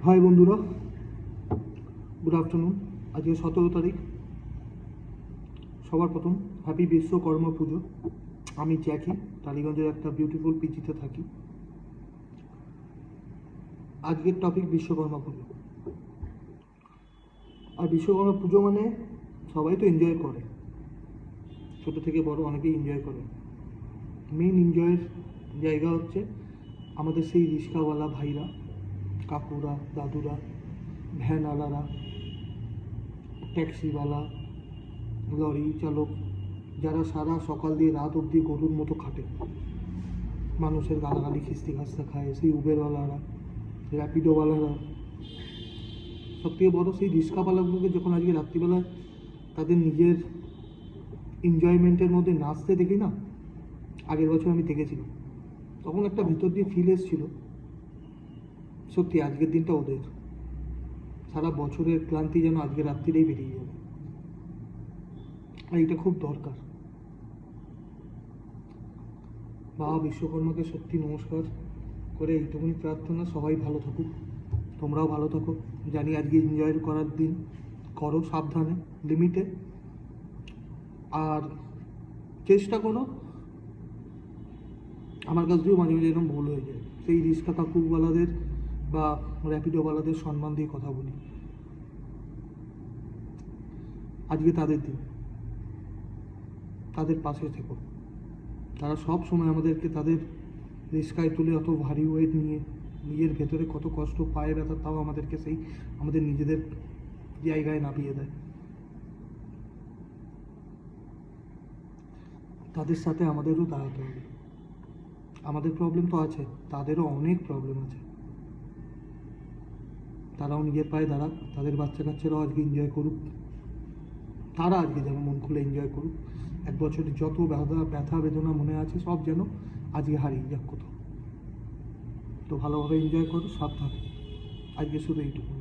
High বন্ধুরা, good afternoon. আজকে 17 তারিখ। সবার প্রথম হ্যাপি বিশ্বকর্মা পুজো। আমি জ্যাকি, টালিগঞ্জের একটা বিউটিফুল পিজিতে থাকি। আজকের টপিক বিশ্বকর্মা পুজো। আর বিশ্বকর্মা পুজো মানে সবাই তো এনজয় করে, ছোট থেকে বড় অনেকেই এনজয় করে। মেইন এনজয়ের জায়গা হচ্ছে আমাদের সেই রিক্সাওয়ালা ভাইরা, কাকুরা, দাদুরা, ভ্যানওয়ালারা, ট্যাক্সিওয়ালা, লরি চালক, যারা সারা সকাল দিয়ে রাত অবধি গরুর মতো খাটে, মানুষের গালাগালি খিস্তি খাস্তা খায়, সেই উবেরওয়ালারা, র্যাপিডোওয়ালারা, সবথেকে বড় সেই রিক্সাওয়ালাগুলোকে যখন আজকে রাত্রিবেলা তাদের নিজের এনজয়মেন্টের মধ্যে নাচতে দেখি না, আগের বছর আমি দেখেছিলাম, তখন একটা ভিতর দিয়ে ফিল এসেছিল সত্যি আজকের দিনটা ওদের সারা বছরের ক্লান্তি যেন আজকে রাত্রিরেই বেরিয়ে যাবে। আর এটা খুব দরকার। বাবা বিশ্বকর্মাকে সত্যি নমস্কার করে এইটুকুনি প্রার্থনা, সবাই ভালো থাকুক, তোমরাও ভালো থাকো। জানি আজকে এনজয় করার দিন, করো সাবধানে, লিমিটে। আর চেষ্টা করো, আমার কাছ দিয়েও মাঝে মাঝে এরকম ভুল হয়ে যায়, সেই রিক্সা কাকুওয়ালাদের বা র্যাপিডোওয়ালাদের সম্মান দিয়ে কথা বলি। আজকে তাদের দিন, তাদের পাশে থেকো। তারা সব সময় আমাদেরকে তাদের রিক্সায় তুলে অত ভারী ওয়েট নিয়ে নিজের ভেতরে কত কষ্ট, পায়ে ব্যথা, তাও আমাদেরকে সেই আমাদের নিজেদের জায়গায় নামিয়ে দেয়। তাদের সাথে আমাদেরও দাঁড়াতে হবে। আমাদের প্রবলেম তো আছে, তাদেরও অনেক প্রবলেম আছে। তারাও নিজের পায়ে দাঁড়াক, তাদের বাচ্চা কাচ্চারাও আজকে এনজয় করুক, তারা আজকে যেন মন খুলে এনজয় করুক। এক বছরের যত ব্যথা বেদনা মনে আছে সব যেন আজকে হারিয়ে যাক কোথাও। তো ভালোভাবে এনজয় করো, সাবধানে। আজকে শুধু এইটুকু।